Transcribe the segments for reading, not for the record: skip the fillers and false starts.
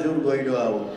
jurgoi doau.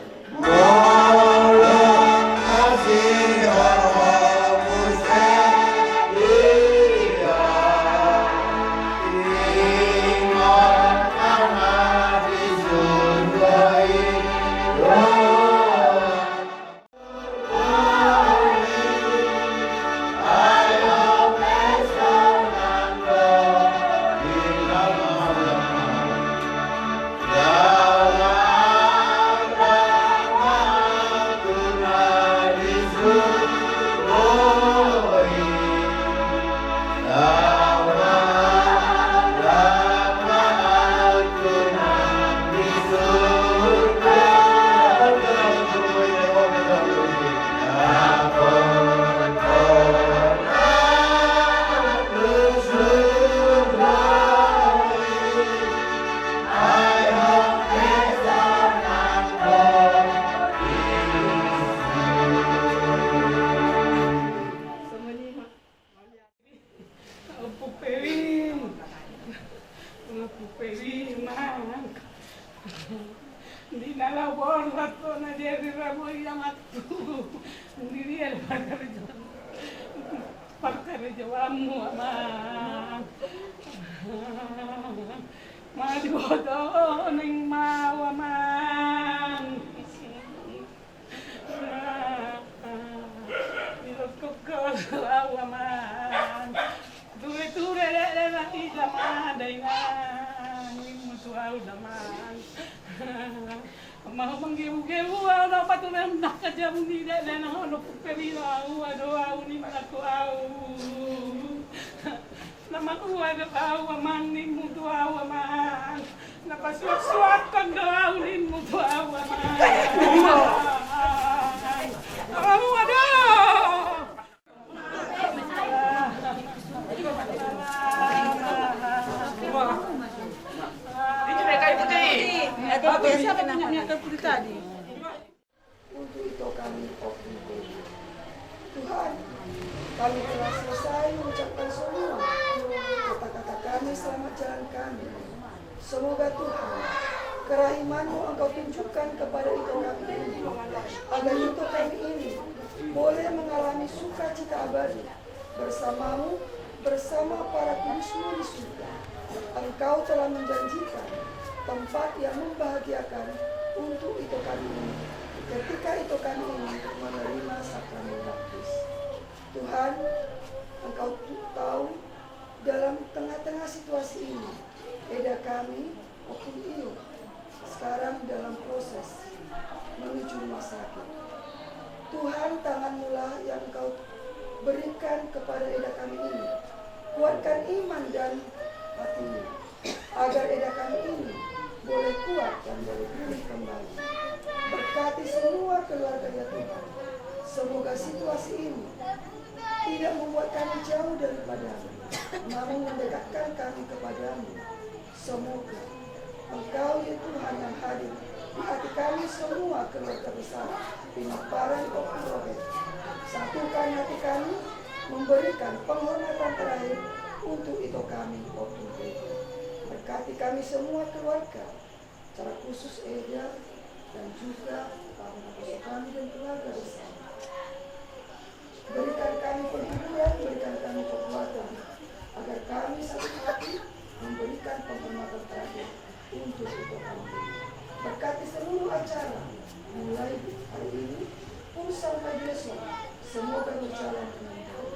Hindi na labor rato na diri ramo yamatu. Hindi dia pakar jawamu ama. Madodo ning mawaman. Ilokok awaman. Dure na ijama daina. Mutuau daman. Mau menggebu-gebu ana patunan nak jam ni dak dan ono perina doa ni malaku au. Nama ku ada au aman ni mutu au aman. Napa suat-suatkan doa ni mutu au aman. Au ada. Siapa yang terpilih tadi? Untuk itu kami Tuhan, kami telah selesai mengucapkan semua kata-kata kami selamat jalan kami. Semoga Tuhan, kerahiman-Mu Engkau tunjukkan kepada itu kami ini, agar itu kami ini boleh mengalami sukacita abadi bersama-Mu, bersama para kudus-Mu di surga. Engkau telah menjanjikan tempat yang membahagiakan untuk itu kami ini, ketika itu kami ini menerima sakramen baptis. Tuhan, Engkau tahu dalam tengah-tengah situasi ini, Eda kami, Opung Iyo, sekarang dalam proses menuju rumah sakit. Tuhan, tangan-Mu lah yang Engkau berikan kepada Eda kami ini. Kuatkan iman dan hatinya, agar Eda kami ini boleh kuat dan boleh pulih kembali. Berkati semua keluarga ya Tuhan. Semoga situasi ini tidak membuat kami jauh daripada-Mu, namun mendekatkan kami kepada-Mu. Semoga Engkau ya Tuhan yang hadir di hati kami semua keluarga besar Pinaparan Opung Robert. Satukan hati kami, memberikan penghormatan terakhir untuk itu kami Opung Robert. Berkati kami semua keluarga, secara khusus Eda dan juga para musuh kami dan keluarga besar. Berikan kami penghiburan, berikan kami kekuatan, agar kami satu hati memberikan penghormatan terakhir untuk itu kami. Berkati seluruh acara, mulai hari ini pun sampai besok, semoga berjalan dengan baik.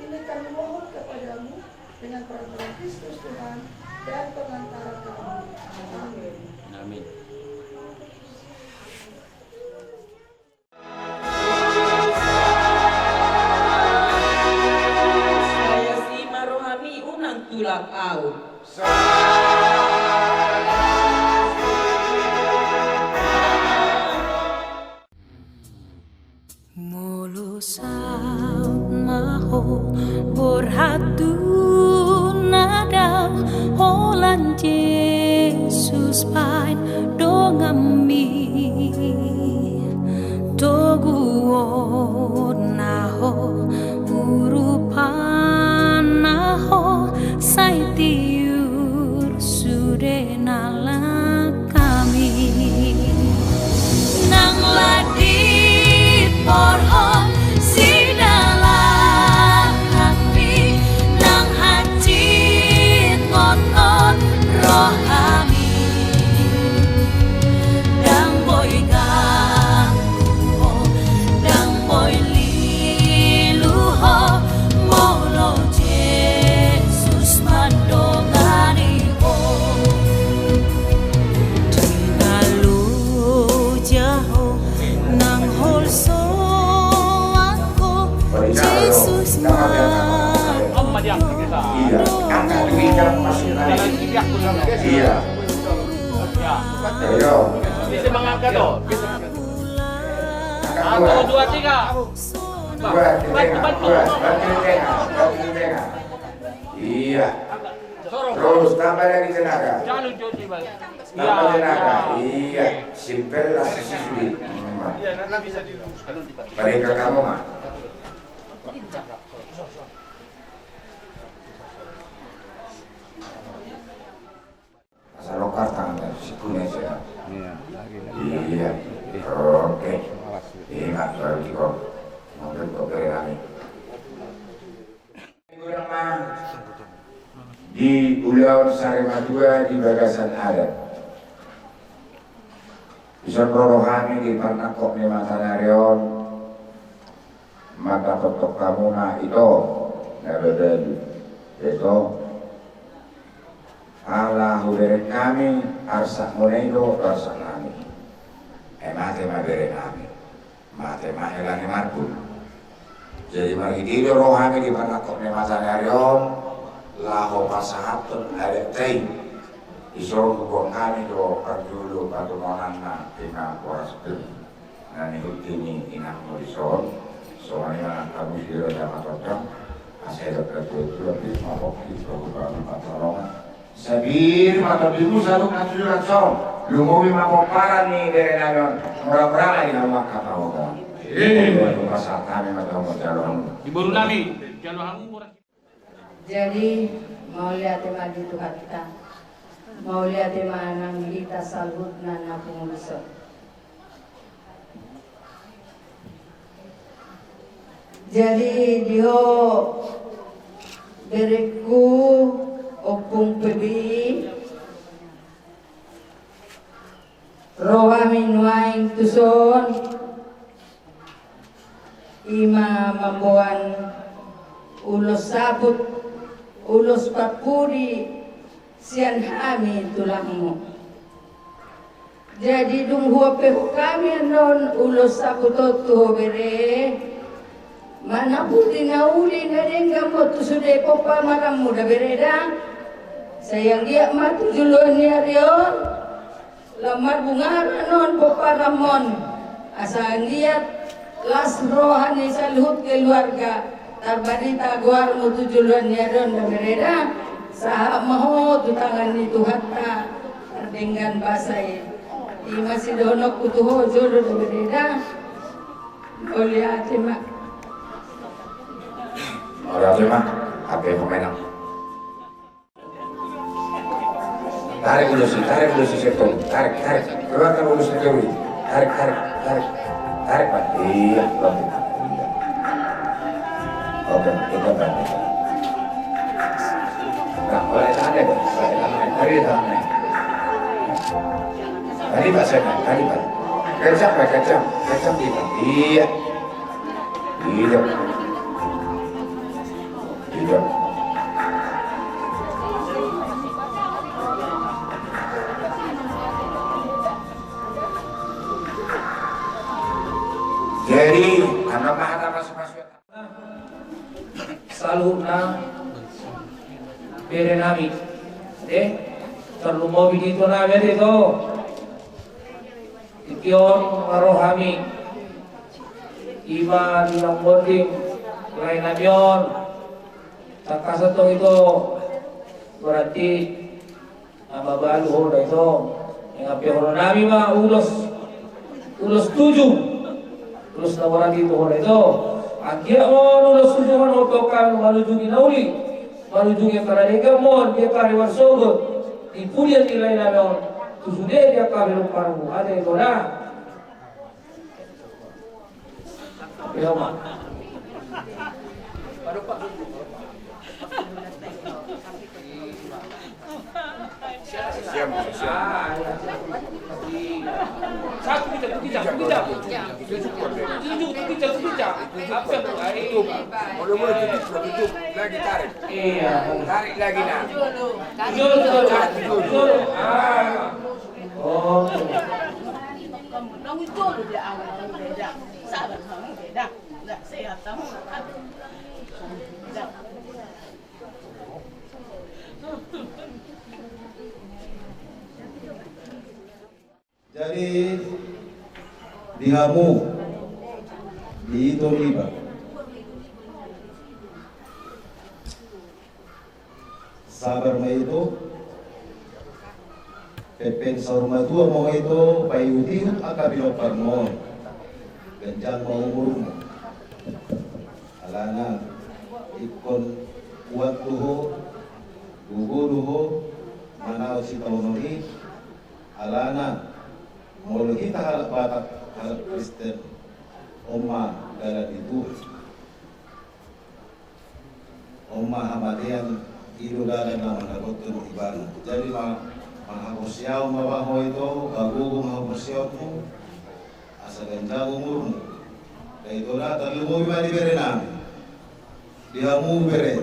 Ini kami mohon kepada-Mu dengan perantara Kristus Tuhan dan pengantara kami. Amin. Amin. Saya si Marohani unang tulak au. Mulu saut maho borhatu nada holan Jesus pain dongami toguo naho urupan naho saitiur sude nala kami. siap masuk lagi. Iya. Ayo. Bisa mengangkat tuh. Angkat 1, 2, 3. Bantu tengah. Iya. Terus tambah lagi tenaga. Jangan lucu sih, Bang. Tambah tenaga. Iya. Simpel lah sulit. Iya, nanti bisa diluruskan. Mereka kamu mah. Asal lokar tangan sikunya saja. Iya. Oke. Ingat baru jika mobil kopi kami. Di Pulau Sarimadua di Bagasan adat. Ison rohani di Parnakok ni Matanarion. Maka totok kamu na itu nabedel itu Allah huberen kami arsak monedo arsak kami mate mabere kami mate mahelani marpun jadi mari itu rohani di Parnakok ni Matanarion laho pasahatun ada tei isoro kubong kami do karjulu patumonan na tina poras pil nani hutini inang morison soalnya kami tidak dapat cocok saya dapat itu lebih mabok di program pertolongan sabir mata bimu selalu kasih langsung lu mau mabok parah nih dari nayon murah-murah lagi nama kata orang ini pasal kami mata jalan Di baru nami, jalan murah. Jadi mau lihat tema di Tuhan kita, mau lihat tema nang kita salhut nana pengurus. Jadi dia bereku opung pebi rohami nuaing tuson ima mambuan ulos sabut ulos papuri sian hami tulangmu. Jadi dung huape kami non ulos sabut tu bere mana putih nauli narenga motu sudah popa malam muda bereda sayang dia matu juluan niarion lamar bunga non popa ramon asal dia las rohani salhut keluarga tarbarita guar mutu juluan niarion bereda sahab maho tu tangan itu hatta dengan basai i masih donok kutuho jodoh bereda oleh atima orang lima apa yang pemenang tarik dulu si sepung tarik keluarkan dulu si kewi tarik pak iya oke kita bantu nah boleh tahan deh tadi pak saya tadi pak kecap kita iya jadi anak-anak masuk selalu na bere nami terlalu mau begitu na bere itu ikion rohami iba dilang bonding lain namion takasatong itu berarti mababalu ho itu yang api ho nami ma ulos 7 ulos na berarti itu ho itu akhirnya ulos 7 man ho kan malujungi nauli malujungi karadega mon dia kari warsogot ipulian nilai namion tusude dia kari lumparu ada itu na ya ma Satu kita. Apa yang tutup? boleh tutup lagi tarik iya tarik lagi nah oh Nong itu dia awal beda, sahabat kamu beda, nggak sehat kamu nggak. dihamu di itu liba. Sabar ma itu pepen saurma tua mo itu payudihut akabinopar mo ganjang mo umurmu alana ikon kuat tuho gugu duho manao si taunori alana molo kita halak batak halak Kristen Oma dalam itu Oma hamadian ido dalam nama nagotun ibana jadi mahapusyaw mabaho ito bagugo mahapusyaw mo asa ganjang umurmu kaya ito na talumoy malibere namin dihamu bere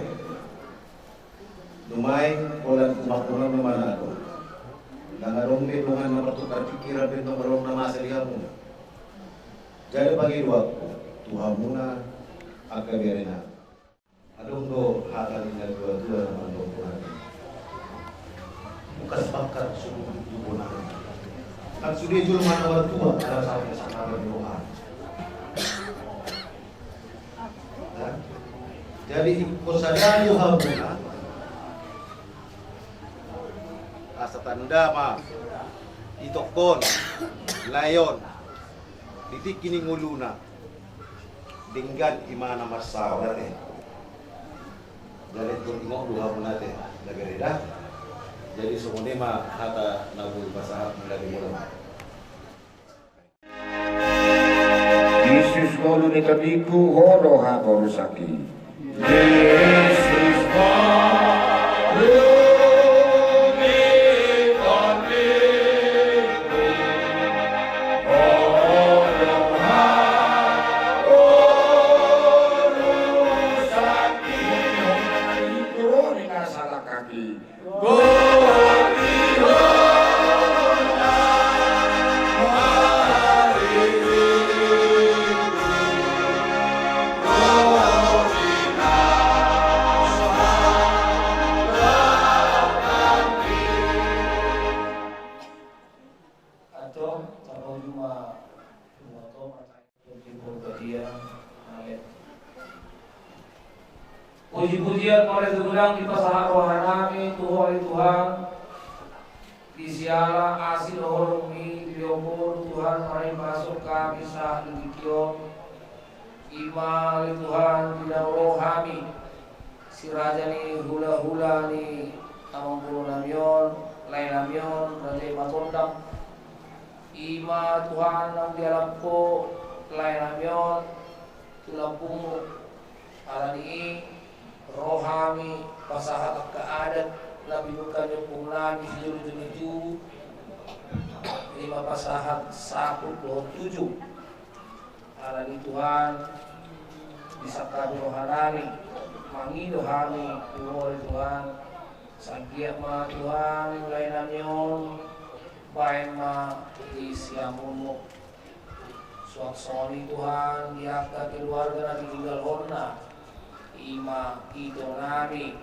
lumay kolan kumakunan naman ako nangarong nilungan na patukar pikiran pinto marong na masalihan mo jadi pagi dua Tuhan muna akabere na adong do hatalin na dua naman do Tuhan bukan bakar suruh jubunan kan sudah jul mana tua ada sampai sekarang doa jadi kosadanya hamuna asa tanda ma itokon layon titik kini nguluna dinggan imana masaw dati jadi tunggu dua munate lagarida jadi semuanya mah hata nabul basahab lagi mulai Yesus ngolu ni kabiku horo ha borusaki Yesus ngolu Puji-pujian oleh Tuhan kita sahat rohanami Tuhan Tuhan disiala asil hormi diomor Tuhan mari masuk kami saat dikio imal Tuhan tidak rohami si raja ni hula-hula ni amang puluh namion lain namion raja matondang ima Tuhan ang dialampo lain namion tulampung alani rohami pasahat keadat labi bukan jempung lagi juru lima pasahat 127 alani Tuhan bisa kami rohanami mangido kami Tuhan Tuhan sagiat ma Tuhan mulai nanyon baik ma di siamunmu suaksoni Tuhan diangkat keluarga nanti tinggal horna ima ito nami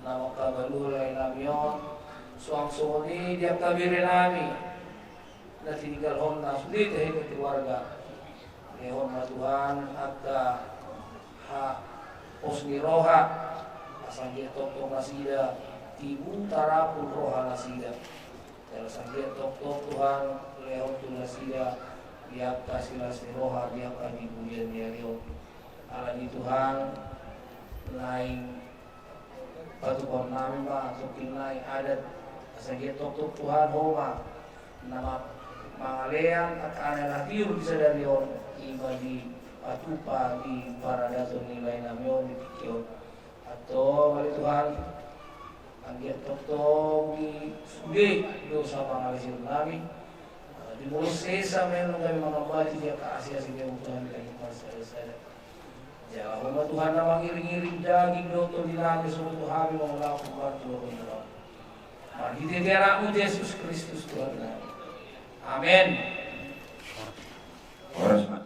nama kabalulay namion suang suni diap kabiri nami na tinigal hon na sulit ay keluarga lehon na Tuhan at ha posni roha asangge tok nasida tibu tarapun roha nasida pero sangge tok Tuhan lehon tu nasida diap kasih roha diap kami pujian dia lehon alani Tuhan lain batu pohon namin ba tukin lain adat sa gitok Tuhan homa nama mangalean at analatir bisa dari on iba di patupa di paradato nilai namin di tikyo atau mali Tuhan ang gitok di sugi do sa pangalisir namin di mulos sa meron kami mga bati dia kaasya sige Tuhan kami pasal ya, Allah Tuhan na mangiring-iring daging doto dinami sa Tuhan mo mula kung barto ng Lord. Magdidera mo Jesus Kristus Tuhan na. Amen. Oras na.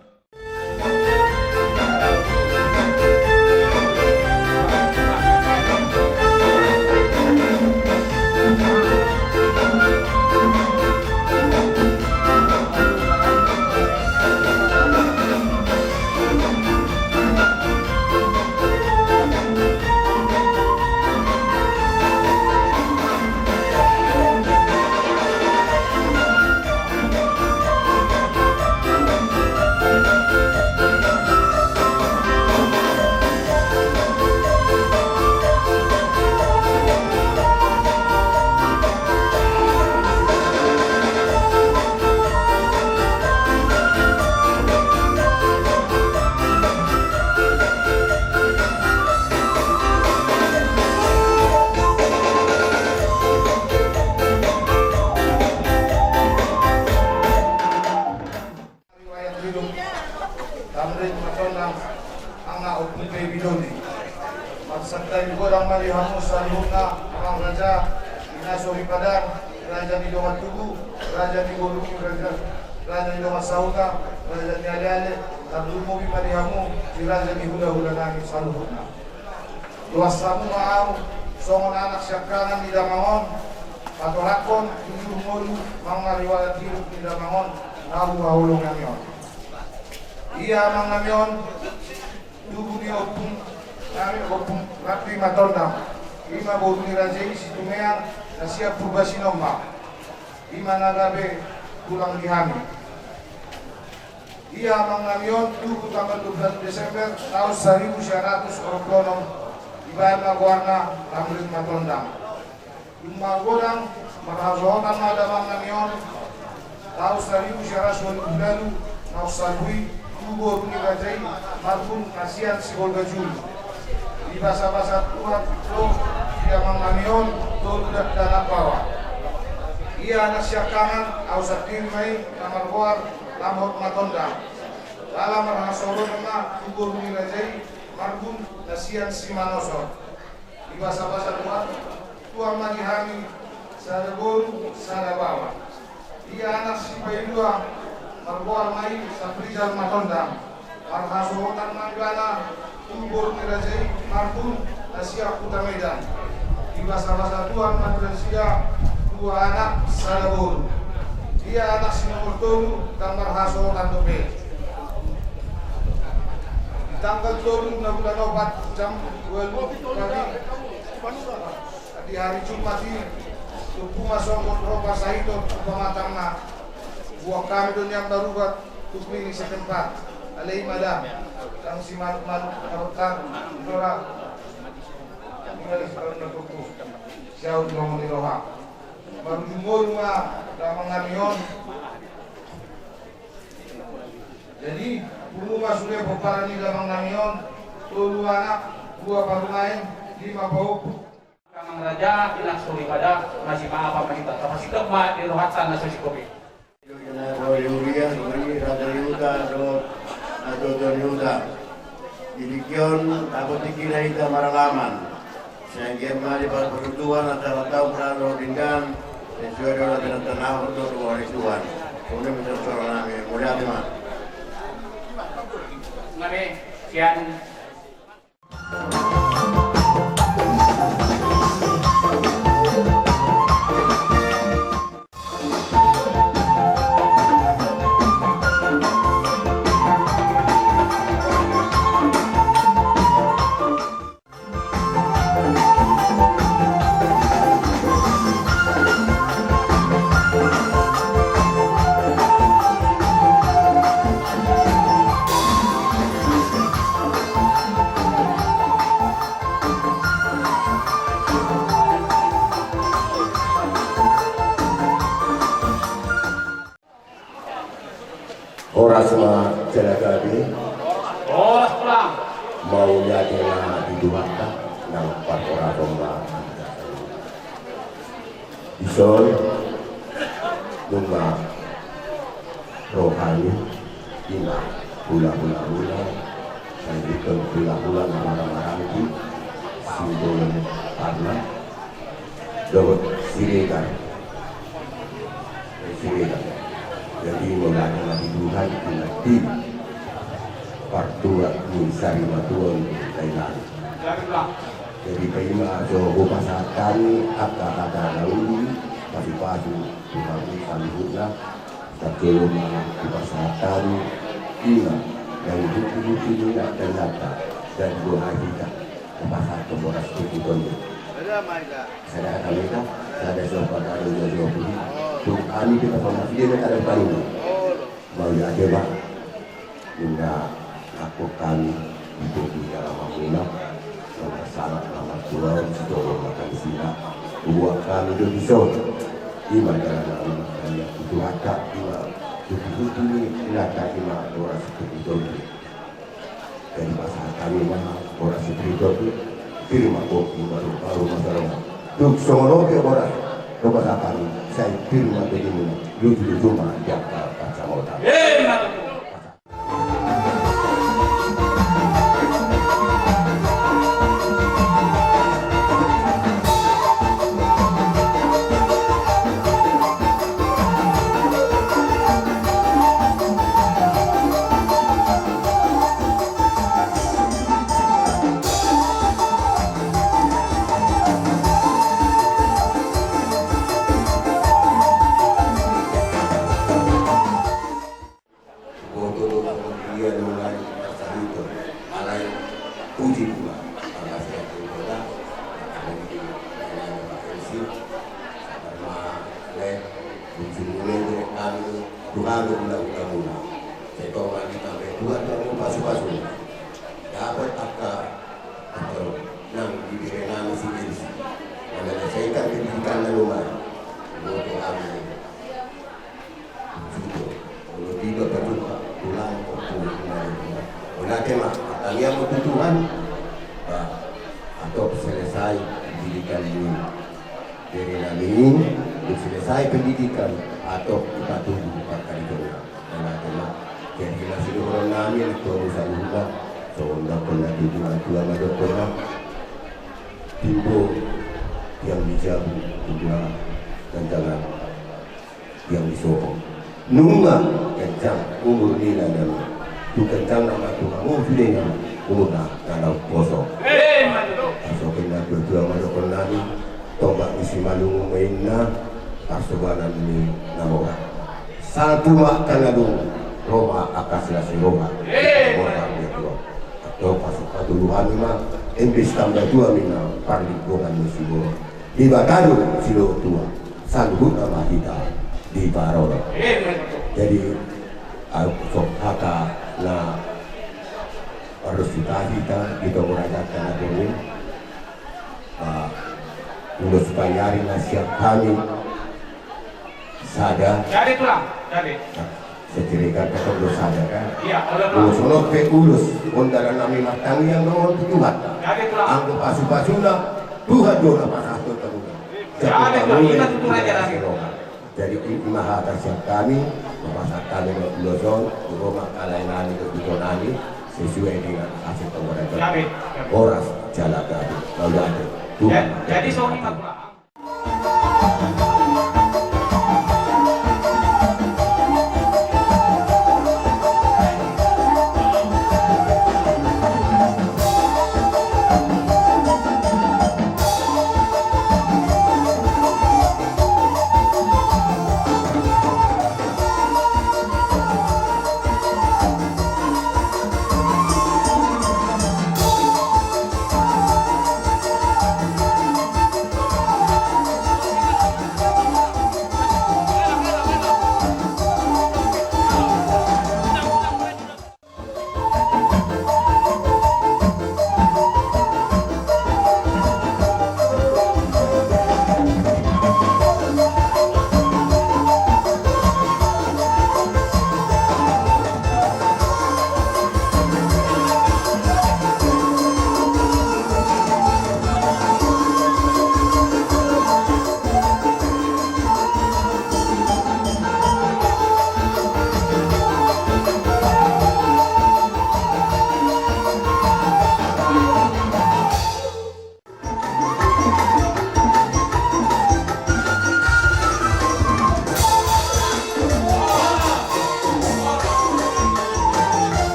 dari godang malihamu salihuna Amang Raja Inasori Padang Raja di Domat Tugu Raja di Golungi Raja di Domat Sauta Raja di Ale-Ale Abdul malihamu di Raja di Hula-Hula Nani salihuna luas samu maau songon anak syakrangan di Damangon atau lakon tujuh mulu mangariwalat hidup di Damangon nahu hahulong namion iya mang namion tubuh ni opung kami opung rapi matondam lima boru ni rajai situmeang na siap purba sinomba lima nagabe pulang dihami iya mang namion tubuh tanggal 12 Desember tahun 1926 ibayan magwarna tamrin matondam Lumah godang marazotan madamang namion tahun 1920 nausalui tubuh ni rajai marhum kasihan si Golga Juli di bahasa-bahasa Tuhan itu dia mangamion tolu dan bawah ia anak syakangan ausat dirmai kamar luar lamot matondang dalam marhasoro nama tubuh ni rajai marhum kasihan si Manosor di bahasa-bahasa Tuhan manihami sada golu sada bawah ia anak si Paidua marbual mai saprijal matondang marhasorotan manggana tumbur nirajai marhum Asia Kuta Medan di bahasa-bahasa Tuhan manusia dua anak salabur dia anak si nomor 7 dan marhasorotan dobe di tanggal 7 bulan 4 jam 12 pagi di hari Jumat ini tubuh masuk roba saito pematangna buah kami dunia darurat tukmini setempat alai madam sang si malu-malu karotan dora ingalis kalau nakuku siau ngomong di roha baru jumur ma damang namion jadi bulu masuknya peparani damang namion tulu anak buah parumain 5 bau Amang Raja Inasori Padang masih apa kita masih kemat di rohatan nasi kopi Yuria, Raja Yuda, Dodo Yuda. Dibikion takut dikira ita maralaman. Sehingga mari pada peruntuan antara tahu berada dengan sesuai dengan tanah untuk dua Tuhan. Kemudian bisa seorang nami mulia lima. Nami kian. Oras ma jalagabi Oras pulang mau nyadela di duhaka nang parkora romba isol lumba rohani ina hula-hula dan ikon hula-hula marang-marangki simbol karna dawat sirekan jadi mulai nabi Tuhan di partua ni sari matuan Thailand. Jadi kaima jo pasatan ada lauli masih padu Tuhan salihuna takelo di pasatan ina yang bukti-bukti ini dan nyata dan dua kita pasal boras itu dulu. Saya ada mereka, ada siapa ada dua kami kita formasi dia ada baru mau ya coba hingga lakukan itu di dalam makna salah nama Tuhan sedolah makan sila buat kami itu bisa iman dalam makanya itu akak iman itu ini akak iman orang seperti itu dari masalah kami mah orang seperti itu firman kopi baru masalah duk sono ke orang coba kami saya firman begini lucu cuma jaga baca otak. puji Tuhan. Karena saya berdoa karena leh ujung-ujungnya kami Tuhan ulang-ulang. Saya tahu lagi sampai Tuhan yang pasu-pasu dapat atau nang diberi nama si Yesus. Menyelesaikan pendidikan laluman. Untuk kami kalau tidak berjumpa pulang oleh tema kalian kebutuhan atau selesai pendidikan ini dari kami selesai pendidikan atau kita tunggu 4 kali doa tema jadi masih orang kami itu bisa juga seorang pernah tujuan tulang ada pernah timbul yang dijauh tujuan dan jangan yang disokong nunga kencang umur nila nama tu kencang nama tu kamu sudah nama umur nak kosong so kena berdua madokon nani tombak isi malung mainna persoalan ini nama satu makan adung Roma akaslah si Roma orang itu atau pasukan duluan memang embes tambah 2 mina parli bukan musibah di Bataru silo tua sanggup nama kita di Barol. Jadi aku kata na harus kita merajakan ini untuk supaya hari nasihat kami sadar. Jadi tulang, jadi. Secerikan ketemu sadar kan? Iya, urus ono pe urus ondaran nami matang yang nomor Tuhan. Jadi tulang. Anggo pasu-pasuna Tuhan doa pasatu terus. Jadi tulang kita tutup aja lagi. Jadi maha kasih kami memasak kami lozon rumah kalian itu ditonani sesuai dengan hasil pemerintahan oras jalan kami lalu ada Tuhan. Jadi soal kita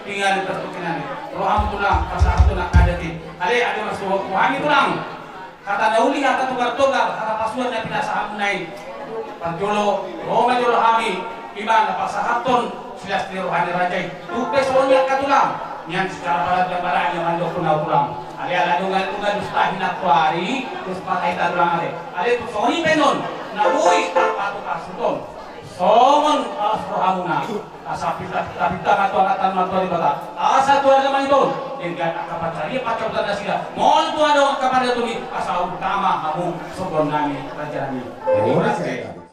tinggal pertukinan roham tulang pasah tulang adatin ale ada masuk rohami tulang kata nauli kata tukar-tukar kata pasuan na pinasaham naik panjolo roma jolo hami iman pasahaton silas di rohani rajai tupe soalnya katulang yang secara barat dan barat yang mandok punau tulang ale ala dungan mustahin aktuari terus pakai tulang ale tu soni penon nabui patu pasuton songon alas rohamuna asa pita atau angkatan mantua di bata asa tuan zaman itu dengan kapacari pacok dan sila mol Tuhan dong kepada Tuhan asal utama kamu sebelum nami raja nami. Oh, Terima saya kasih.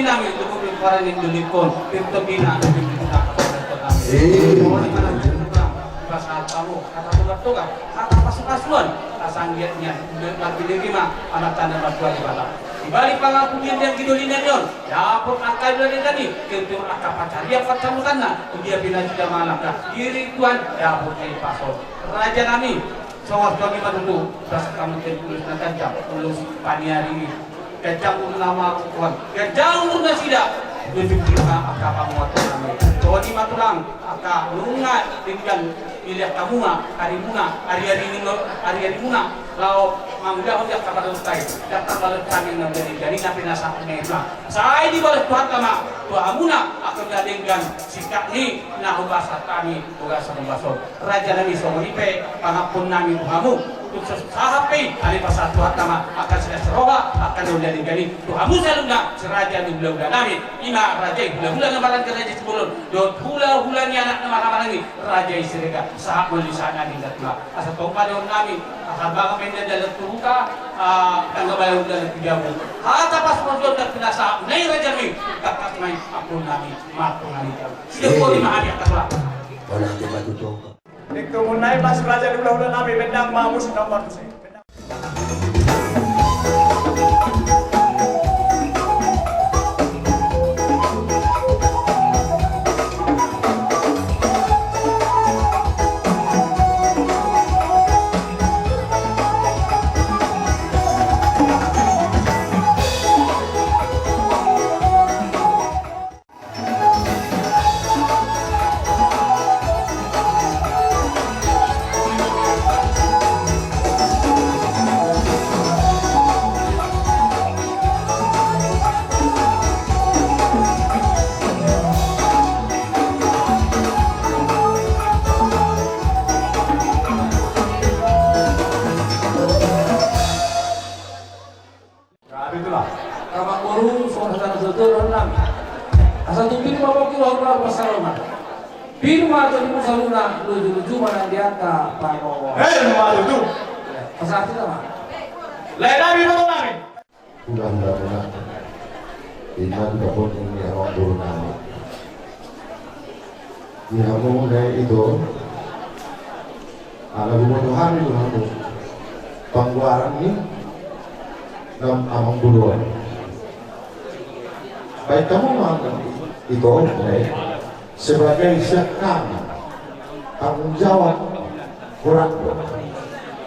Namin untuk para yang dilipon, itu bina lebih mudah kepada kami. Mohon mana pasal kamu kata tukar kata pasukan asanggiatnya lebih lima anak tanda batuan di bawah. Di balik pangapungan yang kidolinan yon, ya pun akal dari tadi, kentur akal pacar dia pacar tanah, dia bila tidak malakah diri Tuhan, ya pun kayak pasal. Raja kami, soal kami menunggu, rasa kamu tertulis nanti jam, tulus paniari. Kejang nama Tuhan, kejang murna sida, tunjuk kita akak pamuat kami. Tuhan di matulang, akak lungat dengan miliar kamuna, hari muna, lau mangga untuk kabar ustai, datang balik kami dari napi nasa mengelah. Saya di balik Tuhan kama, Tuhan muna akan jadikan sikap ni nah bahasa kami tugas membasol. Raja Nabi Sohoripe, pangapun nami Tuhanmu. Untuk sahapai hari pasal Tuhan kama akan sudah seroba akan diulang kali Tuhanmu selalu nak seraja di bulan nami ima raja bulan lebaran ke raja sebelum dot hula-hulanya anak nama lagi raja isirega sahab di sana di datula asal pada nami habang menda dalam tubuka tangga bayar dalam tigamu hata pas projok dan pinasa nai raja mi kakak main aku nami matu nami siapa kau di mana dia kata Orang dia batu tongkat. Itu munai pas raja di bulan nami bendang mamus nomor tu. Firma atau di musaluna lucu-lucu mana diangka Pak Nowo. Malu tu. Pasal kita mah. Lain nabi betul nabi. Udah Ima juga pun ini orang buru nani. Di kamu dari itu, lagu Tuhan itu kamu pengguaran ini dalam amang buluan. Baik kamu menganggap itu sebagai kami tanggung jawab kurang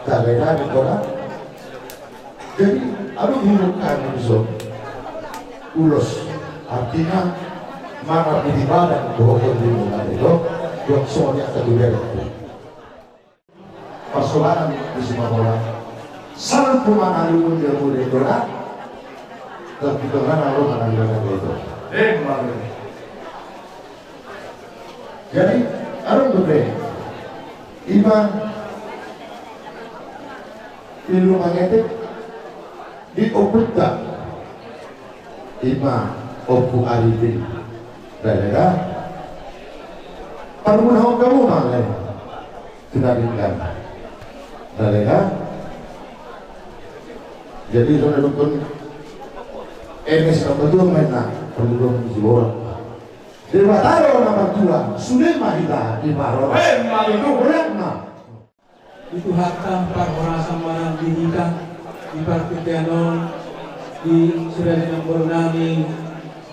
tak beda di kurang. Jadi ada hidup kami besok ulos artinya mana di badan bahwa di mana itu yang semuanya akan diberi persoalan di sebuah bola sangat pemanahan dia boleh dolar tapi dengan lalu menanggapi itu jadi ada berbeda iman ilmu magnetik diobrolkan Ima opu arifin daerah permulaan kamu mana kenalikan daerah jadi saudara dukun ini sama betul mana pendukung jiwa Dewa Taro nama dua sudah mahita di Paro itu beratna itu harta para sama dihitam di Partikianon di sudah dengan nami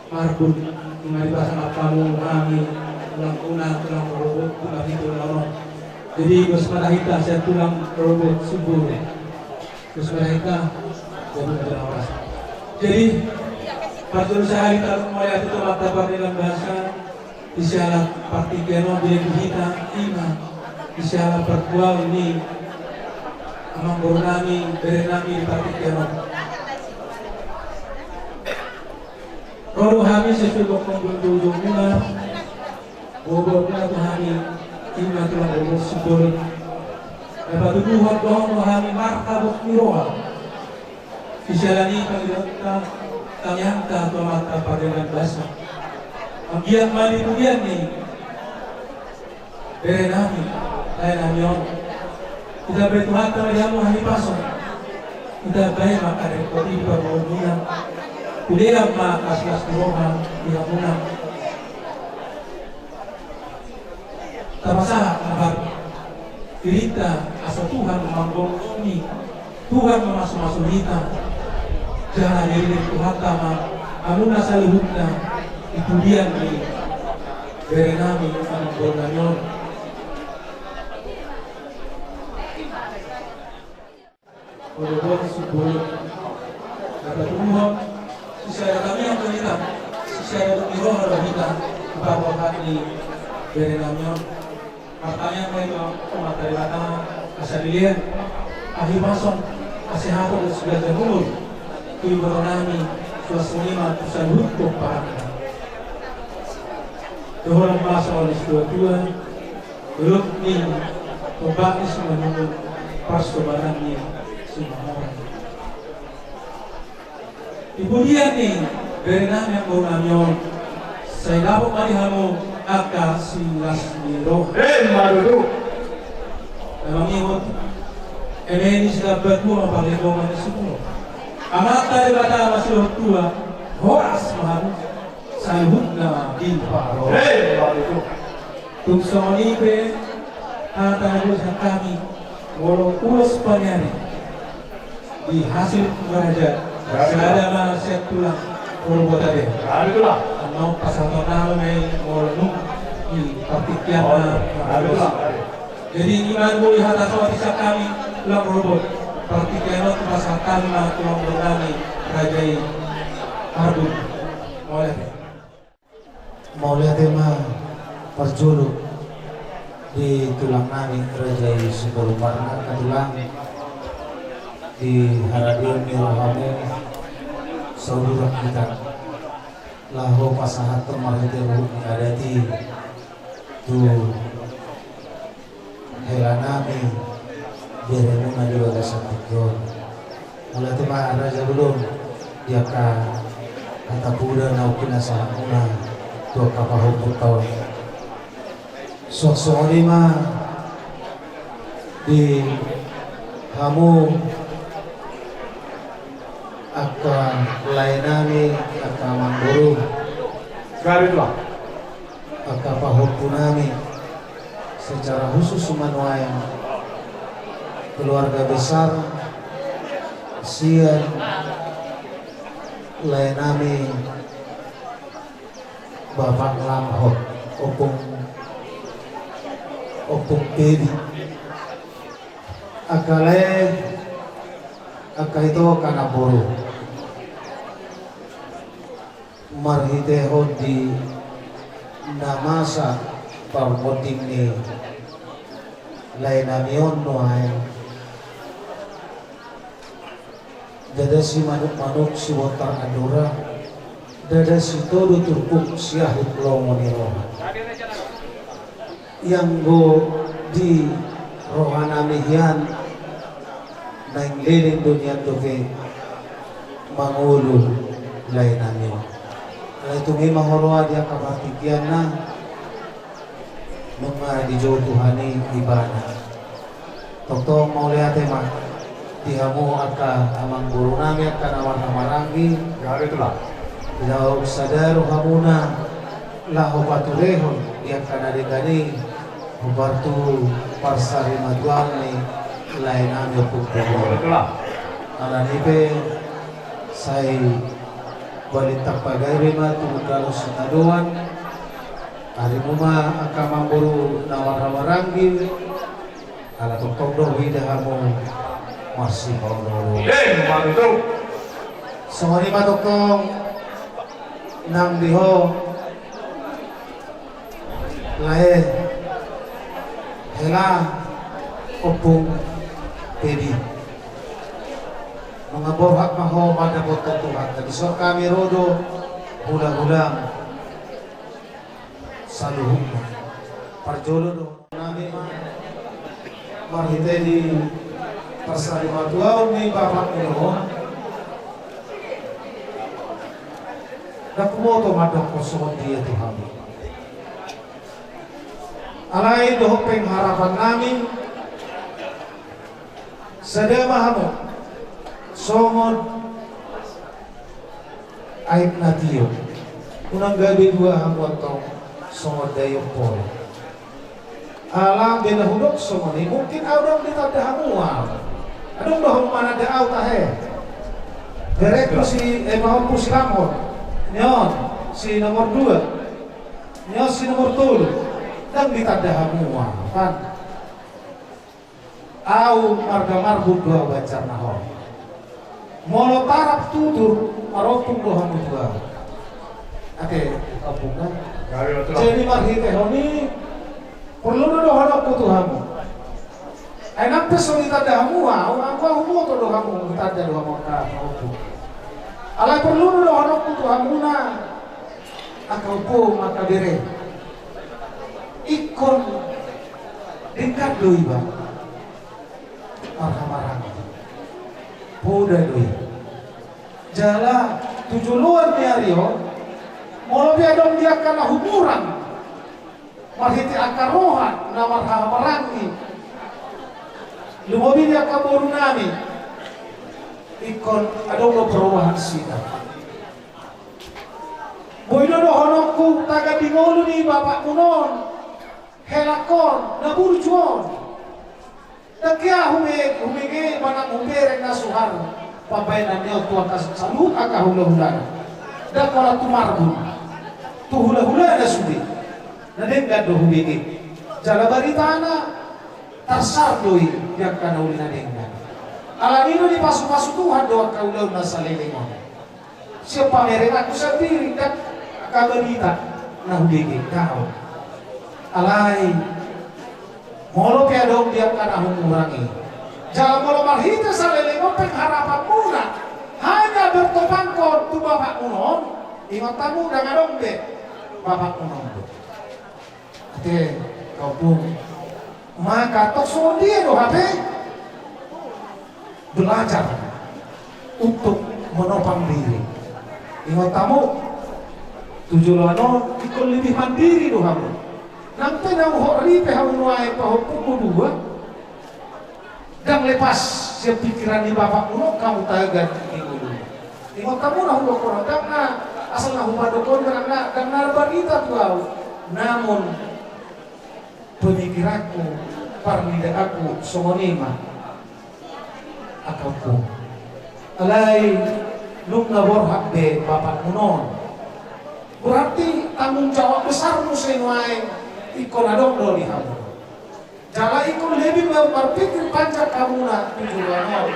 marbun mengenai pasang apamu nami tulang kuna tulang robot tulang itu lama jadi Gus Marahita saya tulang robot subur Gus Marahita jadi pada usaha kita mulai itu mata dalam bahasa isyarat Partikianon dia dihitam ima isyarat perkual ini amang nami berenami di Partikianon Kalau kami sesuai dengan mula, bobotnya kami ini telah bobot subur. Dapat tuduhan bahwa kami martabak miroha. Isyalani kita tanyangka atau mata pada bahasa. Ambian mani kemudian ni, berenami, lain amion. Kita bertuhan terhadap hari pasang. Kita bayar makan kopi permohonan. Kuliah ma kasih rohan di hamunan. Terasa kabar cerita asal Tuhan membangun ini. Tuhan memasuk kita. Jangan diri Tuhan tama. Amuna salihutna itu dia ni berenami membangun nanyon. Kodobon subur dapat Tuhan. Secara kami yang berita, secara roh kita bahwa kami berenamnya, makanya mereka umat dari kata asal dilihat, ahli masuk, kesehatan dan segala umur, kui berenami, suasana pusat hukum para. Tuhan masuk oleh dua belum ini, pembahas menunggu persoalannya semua orang. Kemudian nih, berenang yang berenang saya dapat melihatmu akan silas miroh. Marudu. Memang imut. Ini sudah berdua paling doang semua. Amat dari kata masih tua, horas mahu saya hutna di paro. Marudu. Tung sonipe, kata urusan kami, walau urus panyari di hasil kerajaan. Saya ada saya tulang robot tadi. Itulah. Mau pasal total mai mau di Partikianon. Jadi iman boleh atas warisan kami tulang robot. Partikianon itu pasal kalma tulang bernami Rajai Arbun. Mau lihat tema perjuluk di tulang nani Rajai Subur Warna tulang di Haradion Mirohame saudara kita lahu pasahat termariteru adati tu helanami beremuna juga kesatuan mulai tema raja belum dia kata kuda naukina sahuna tu kapahuk tahun sok lima di kamu akan lainami akan mangguru Garitlah. akan pahupunami secara khusus Manuayang keluarga besar sian lainami Bapak Lamhot opung baby akale itu kana buru marhiteho di namasa parmoting ni lainamion noay dada si manuk-manuk si wotar adura dada si todo turkuk siahut longo ni roha yang go di rohana mihian nang lilin dunia tuke mangulu lain amin itu memang horoa dia kabatikian na mga di jo Tuhani ibana tokto mau lihat mah dihamu aka amang guru nami aka nawar hamarangi Gari itulah. lau sadaru hamuna lahu paturehon yang kana degani Hubartu parsari maduani lain ambil pukul. Ala nipe saya balitak pagari matu kalau senaduan hari muma akan mamburu nawar-nawarangi ala toktok doh hidahamu masih kalau Bantu. semua lima tokong nang diho lain hela opung pedi mengabor hak maho pada botol Tuhan tadi so kami rodo hula-hula saluhum parjolo do nami marhite di persari matuau ni bapak kuno dakumoto madok kosong dia Tuhan alai dohopeng harapan namin sadaya mahamu somon aib natiyo unang gabi dua hamu atau somon dayong pol alam binahudok somon ini mungkin awdong ditanda hamual adong dohong mana daaw tahe derek si mahompu si lamon nyon si nomor 2 nyon si nomor 3 dan ditanda hamua kan au marga marbut dua bacar naho molo tarap tutur aropung doha mutua ate kapunga jadi marhite honi perlu doha putuhamu enak peso ditanda hamua aku humo to doha mu ditanda doha maka aropung ala perlu doha putuhamuna akau po maka dire ikon dekat doi ba marah-marah poda doi jala tujuluan ni ario mau biadong dia kana humuran marhiti akarohan na marah-marangi lumobi dia kaburu nami ikon adong perubahan sida boido do honokku taga dingolu ni bapak kunon helakon na burjuon na kaya humige manang humereng na suhar pabaynan niyo tuwa kasalut aka hula-hula da kola tumarbun tu hula-hula na sudi na denggad do humige jala baritana tarsardoi yang kana uli na denggad alanino di pasu-pasu Tuhan doang kaulau na salilingon siapa mereng aku sendiri dan kabarita na humige kau alai molo piadong dia kana mengurangi jangan molo marhita salelemo pengharapan muna hanya bertopangkon tu bapak unon ingat tamu dengan dombe bapak unon ate kau pun maka tok semua dia do HP belajar untuk menopang diri ingat tamu tujuan ikut lebih mandiri do kamu nanti nang hori pe hamuai pa hukum dua dan lepas pikiran di bapak kuno kamu tagan di dulu Ingat kamu na huwag ko na asal na humadokon ka na narbarita tuaw. Namun pemikiranku, parnida aku songonima akaw alay nung naborhak de bapak munon. Berarti tanggung jawab besar mo sa inuay ikon adong do di hamo. Jala ikon lebih berpikir panjang kamu na tujuan.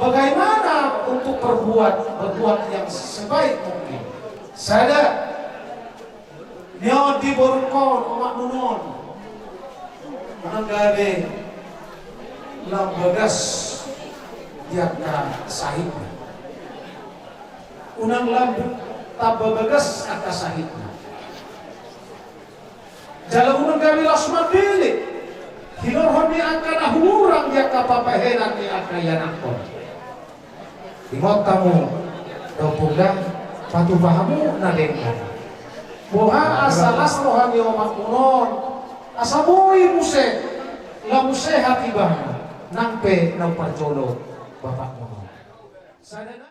Bagaimana untuk berbuat yang sebaik mungkin. Saya nyo di borukon umat munon. Menanggabe lambagas diaka sahibna. Unang tababagas aka sahibna. Jalan unang gabi lasman bilik. Hinorhon ni angka na hurang diaka papahenan ni angka yanakon. Ingot kamu dopugang patubahamu na dengkan. Boha asalas rohani omak munon. Asamoy muse, la muse hati bahan, nangpe nang parjolo bapak munon. Sadana.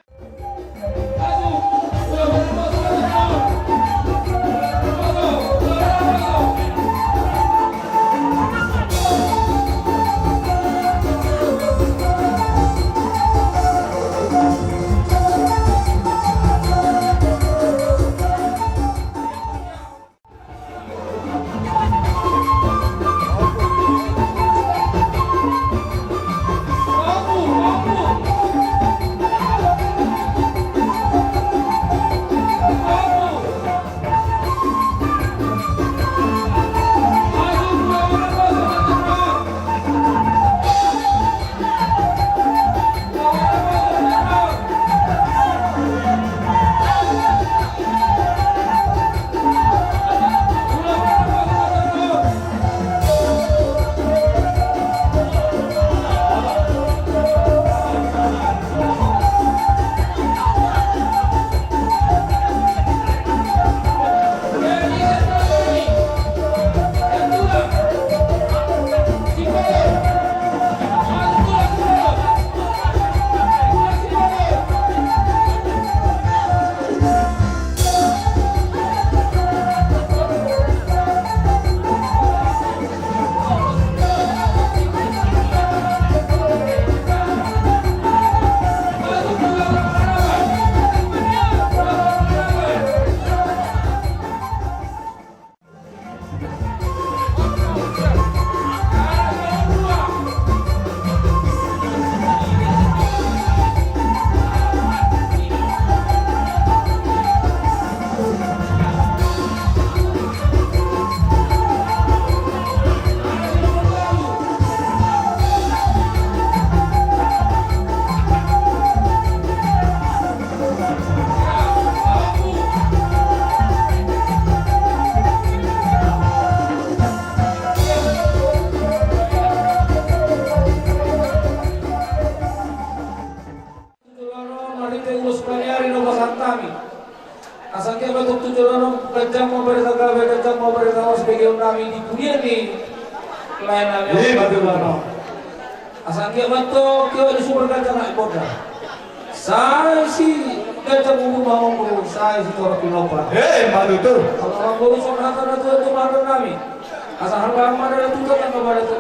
Asal kita betul tujuan kacang mau beritahu kacang mau beritahu sebagai kami di dunia ni lain betul lah. Asal kita betul kita di sumber kacang nak bodoh. Saya si kacang mau mau saya si orang pinopa. Malu tu. Kalau orang baru soal tu malu kami. Asal harga mana tu kan kepada tu.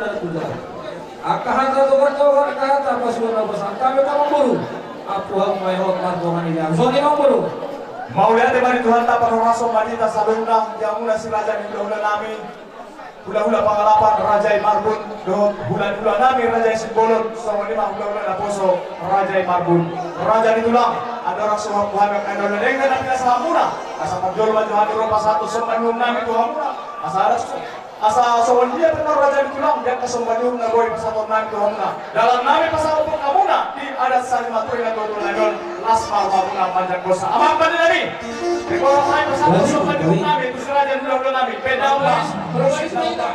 Akah harga tu kan apa semua pasang kami kamu baru. Apa yang mau margongan ini? Soalnya kamu baru. Mauliate bari Tuhan tak perlu rasul manita salunda yang mula si raja ni hula nami hula pangalapan raja Marbun do hula nami raja Simbolon sama lima hula naposo raja Marbun raja ditulang ada orang suham Muhammad ada dengan nabi sahamuna asa pajol Tuhan Eropa satu sembanum nami Tuhan asa sawan dia benar raja ditulang dia kesembanyum na boy pasal nami Tuhan dalam nami pasal pun kamuna di adat salimatoi na todo lagon lasmar mabuna panjang dosa apa pada nabi kalau saya pasal sembanyum nami itu raja ditulang nami pedang terus kita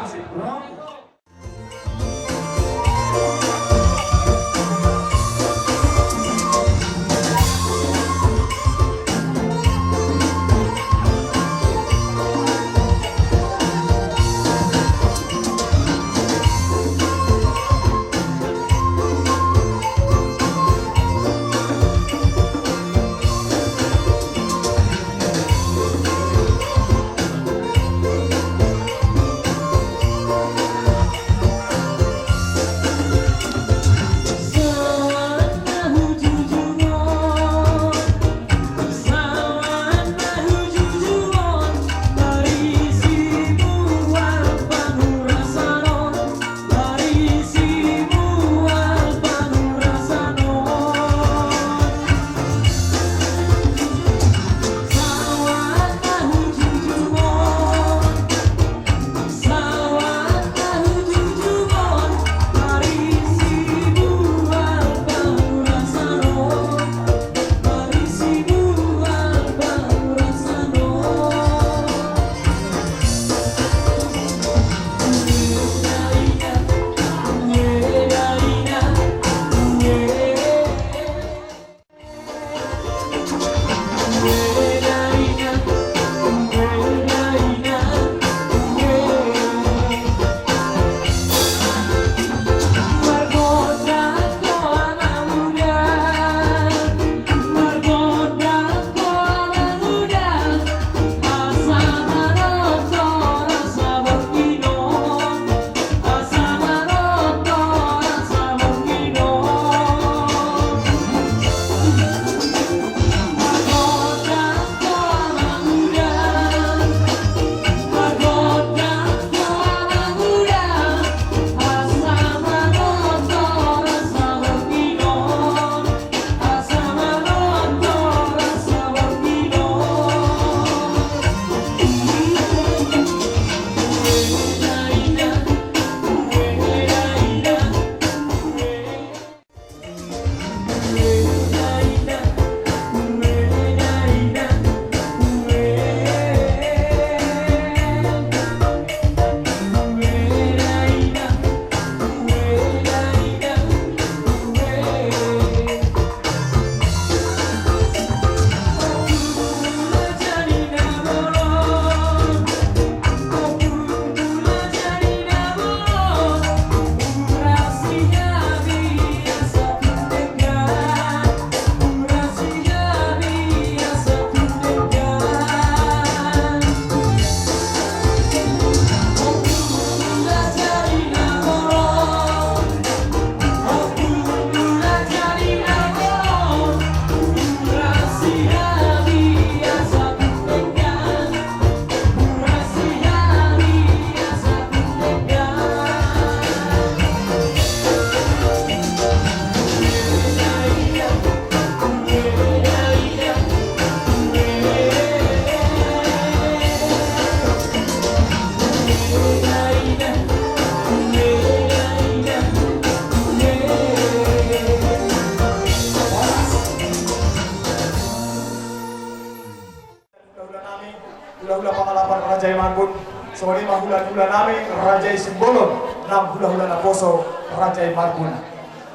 hula-hula pangalapan Raja Marbun. So 5 hula-hula nami Raja Simbolon, 6 hula-hula na poso Raja Marbun.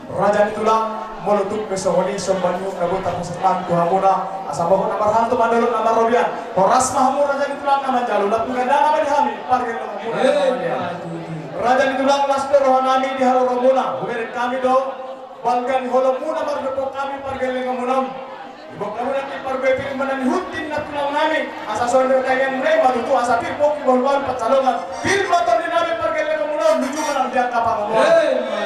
Raja nitulang molutuk besok ini sombanyuk nabuta pesertaan Tuhan muna asal bahwa nomor hantu mandolok nomor robian horas mahmur raja ditulang nama jalur latu ganda nama dihami parkir nomor raja ditulang lasdo rohanami di halo romuna huberin kami do balgan holo muna margepo kami parkir nomor ibok kami nanti parkir pilih menani hutin na tulang nami asal soalnya kayang mulai matutu asal pirpok ibon-ibon pacalongan pirmotor dinami parkir nomor lucu menang diak kapal ngomong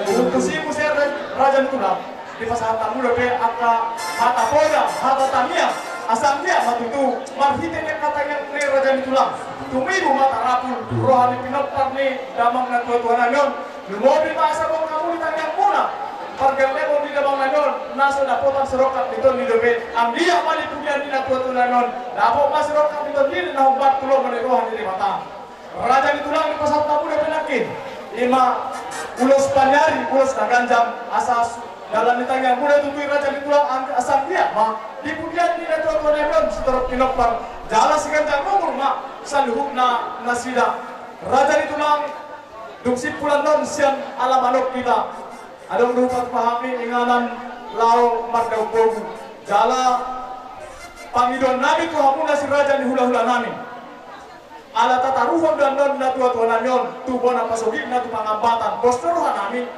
untuk si musir raja ditulang di pasangan tamu lepe angka mata poda mata tamia asam dia matutu marhitenya katanya ne raja ditulang tumibu mata rapul rohani pinopar ni damang na tuan anon mobil masa bang kamu ditanya muna pargal lebo di damang anon naso dapotan serokat itu di lepe amdia mali pujian di tuan anon dapo mas serokat itu di na umpat tulo mani rohani di mata raja ditulang di pasangan tamu lepe nakin 5 ulos panyari ulos naganjam asas dalam ditanya muda tutui raja ditulang asal dia mah di pujian di tuan anon seteruk pinopar jala seganjang umur mah saluhuk na nasida raja ditulang duksip pulan non sian ala manok kita ada berupat pahami inganan lau mardau bogu jala pangidon nabi tuhamuna si raja di hula-hula nami ala tataruhon dan non na tuan anon tubona pasogik na tupangambatan postoruhan nami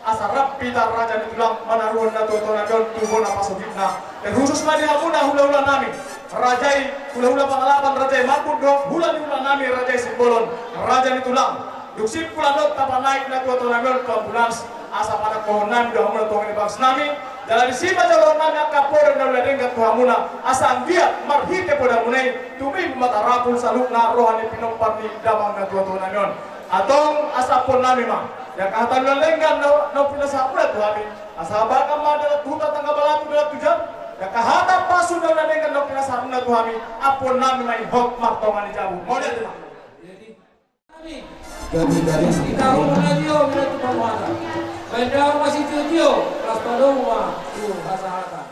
asal pita raja ditulang manaruhon na tuan anon tubona pasogik na dan khusus madi hamuna hula-hula nami Rajai hula-hula pangalapan Rajai Marbun do hula-hula nami Rajai Simbolon raja ditulang duksip pula not tapa naik na tuan anon ke ambulans asa pada pohon nami do hamuna tuang bangsa nami dalam sima jalur nami akapor dan ledengkat tuhamuna asa anggiat marhite poda munai tumi mata rapul salukna rohani pinompar ni damang na tuan anon atong asa pon nami mah ya kahatan lenggan no pinasa udah tuhami asa bakam adalah tuta tangga balatu dalam tujam ya kahata pasu dalam dengan dok pinasa udah tuhami apon nami mai hok martongan jabu model itu kita hubungan dia bila tu pembuatan. Benda masih dia kelas pada rumah tu hasa-hasa.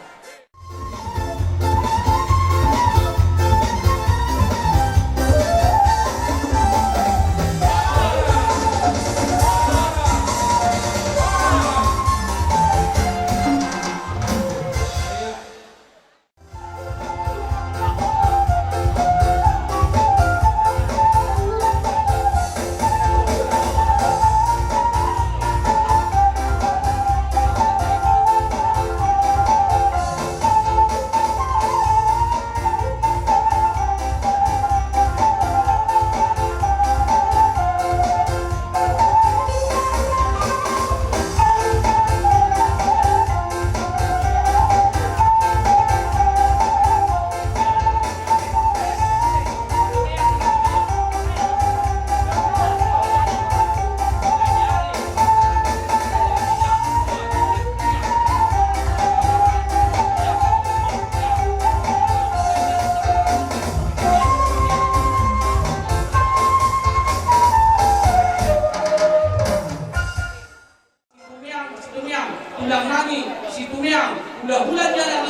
ulang nami si tumiang ulah-ulah dia yang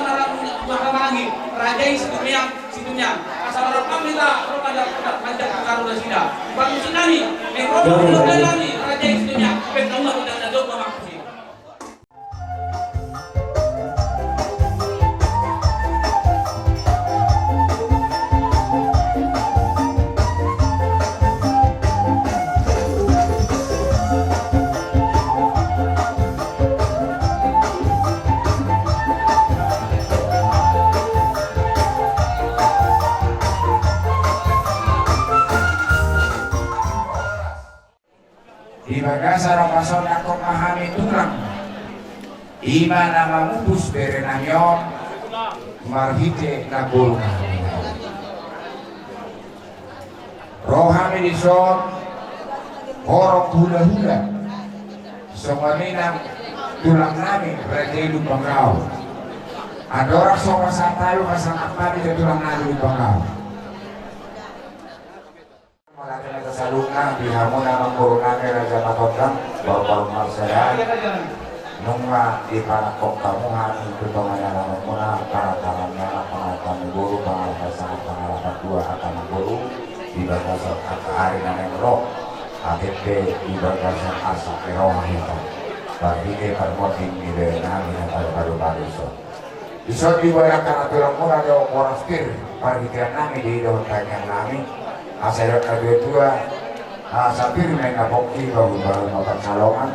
maramangi rajai si tumiang asal orang kami tak orang ada panjang karuna sida bang sinani nekro nami rajai si tumiang petaulah udah ada dok maksud Ibaga sarang pasal nakok mahami tulang ima nama mubus berenanyon marhite nabul rohami dison horok hula-hula semuanya tulang nami berarti hidup bangkau ada orang sopa santayo masalah apa di tulang nami hidup bangkau salungan di hamuna mengurungan raja matotang bapak marsaya nungma di panakok kamu hari pertolongan alam muna para talamnya pengalaman guru pengalaman sangat pengalaman dua akan guru bagasan hari naneng roh ATP di bagasan asa kerohang itu bagi ke permoting di nami yang baru-baru so bisa dibayarkan aturan pun ada orang sekir parkiran nami di daun tanyang nami asal kedua sapir main napoki baru-baru notak salongan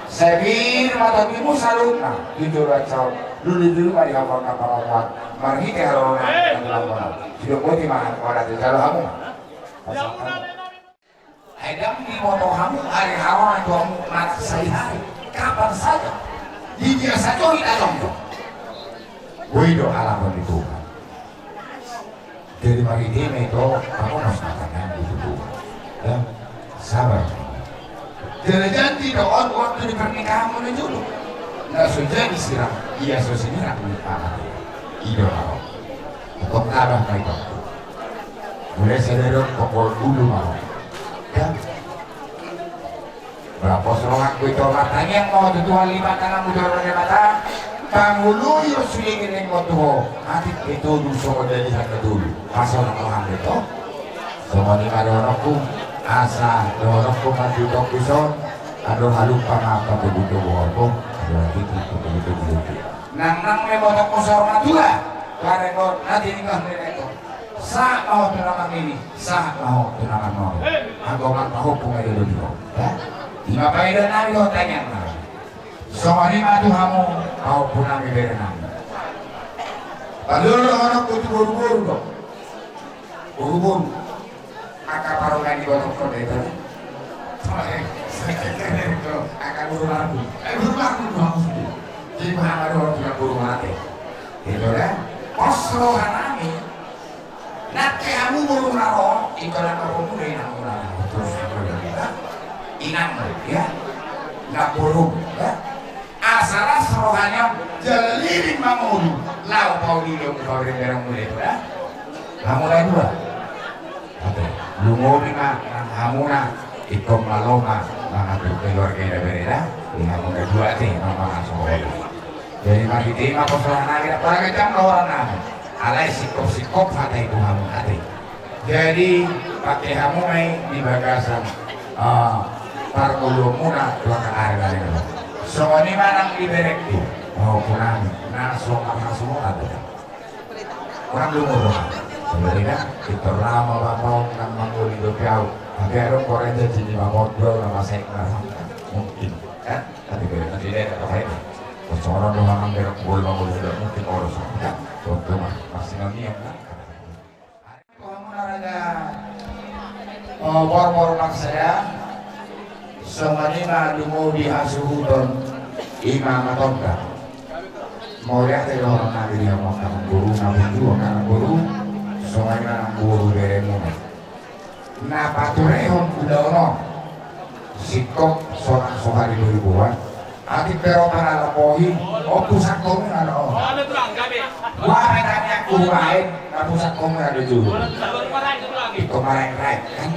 sabir mata bimu salutna jujur acau dulu mari kapal awan marhi ke harona dalam sudah putih makan pada jalan kamu Adam di moto kamu hari harona itu kamu mati sehari kapan saja di dia saja kita jongkok wido alamun itu dari mari ini itu kamu harus makan itu ya sabar derajat tidak waktu di pernikahan menuju nggak sudah disiram iya sosini nak menikah ido mau untuk abah mereka mulai sederet pokok dulu mau ya berapa serongan itu matanya yang mau tutuan lima tangan mudah pada mata pangulu yang sudah ingin mau tuh hati itu dulu semua dari satu dulu pasal orang itu semua ini ada orangku asa orangku mati dok bison ada halu apa begitu bohong ada gitu begitu nang memang tak musyawarah madura karena nanti nikah mereka sah mau tunangan ini sah mau tunangan mau agongan hukum itu dulu ya lima kaidah nabi lo tanya semua ini madu kamu mau punang ibere nabi padahal orang kutu buru-buru dong buru-buru akar parukan di bawah kode itu akan buru-buru kamu jadi bahan orang punya buru mati itu kan posro hanami nak kamu buru naro ikalan kamu mulai naro terus inang ya nggak buru ya asal serohannya jalirin mamulu lau kau di dalam kau di dalam mulai ya kamu lagi dua lu mau bina kamu na ikom maloma mengambil keluarga yang berbeda dengan muda dua sih memang semua jadi mari terima persoalan lagi para kecam orang nabi alai sikop hati itu kamu hati jadi pakai kamu main di bagasan parkulu muna dua kali lagi semua ini mana diberekti mau pulang naso apa semua ada orang belum ngomong sebenarnya kita lama bapak nang manggung hidup jauh tapi ada orang jadi di bawah nama saya mungkin kan tapi nanti dia apa ini persoalan doang berok bol tidak mungkin orang ya contoh masih nggak kan kamu naraga bor saya semuanya mau dihasuhudon imam atau enggak mau lihat dari orang nabi yang mau kamu guru nabi juga karena guru semuanya guru beremu nah paturehon udah ono sikok seorang sohari 2000-an ati pero para lapohi o pusat komun ada o wah metanya kuwain na pusat komun ada juga itu kemarin right kan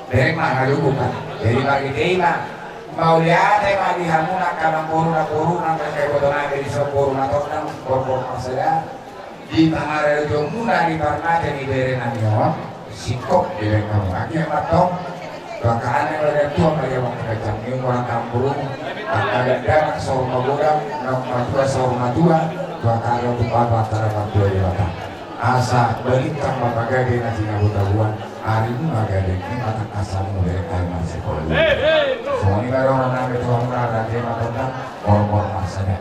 dari mana dulu kan dari bagi tema mau lihat tema di hamuna kamang puru na kayak bodoh nabi di sopuru na toknam korpor masalah di tangare jomuna di parna jadi bere nani o sikok dari kamu akhirnya matong bakalan yang ada tuh kayak mau kacang ini orang kampung ada danak sorma godam nama sorma dua bakalan untuk apa antara dua di batang asa berikan bapak gede nasi ngabutawan hari ini bagai ini mata asamu dari kain masih kalau semua ini kalau orang nabi tuhan ada tema tentang orang masanya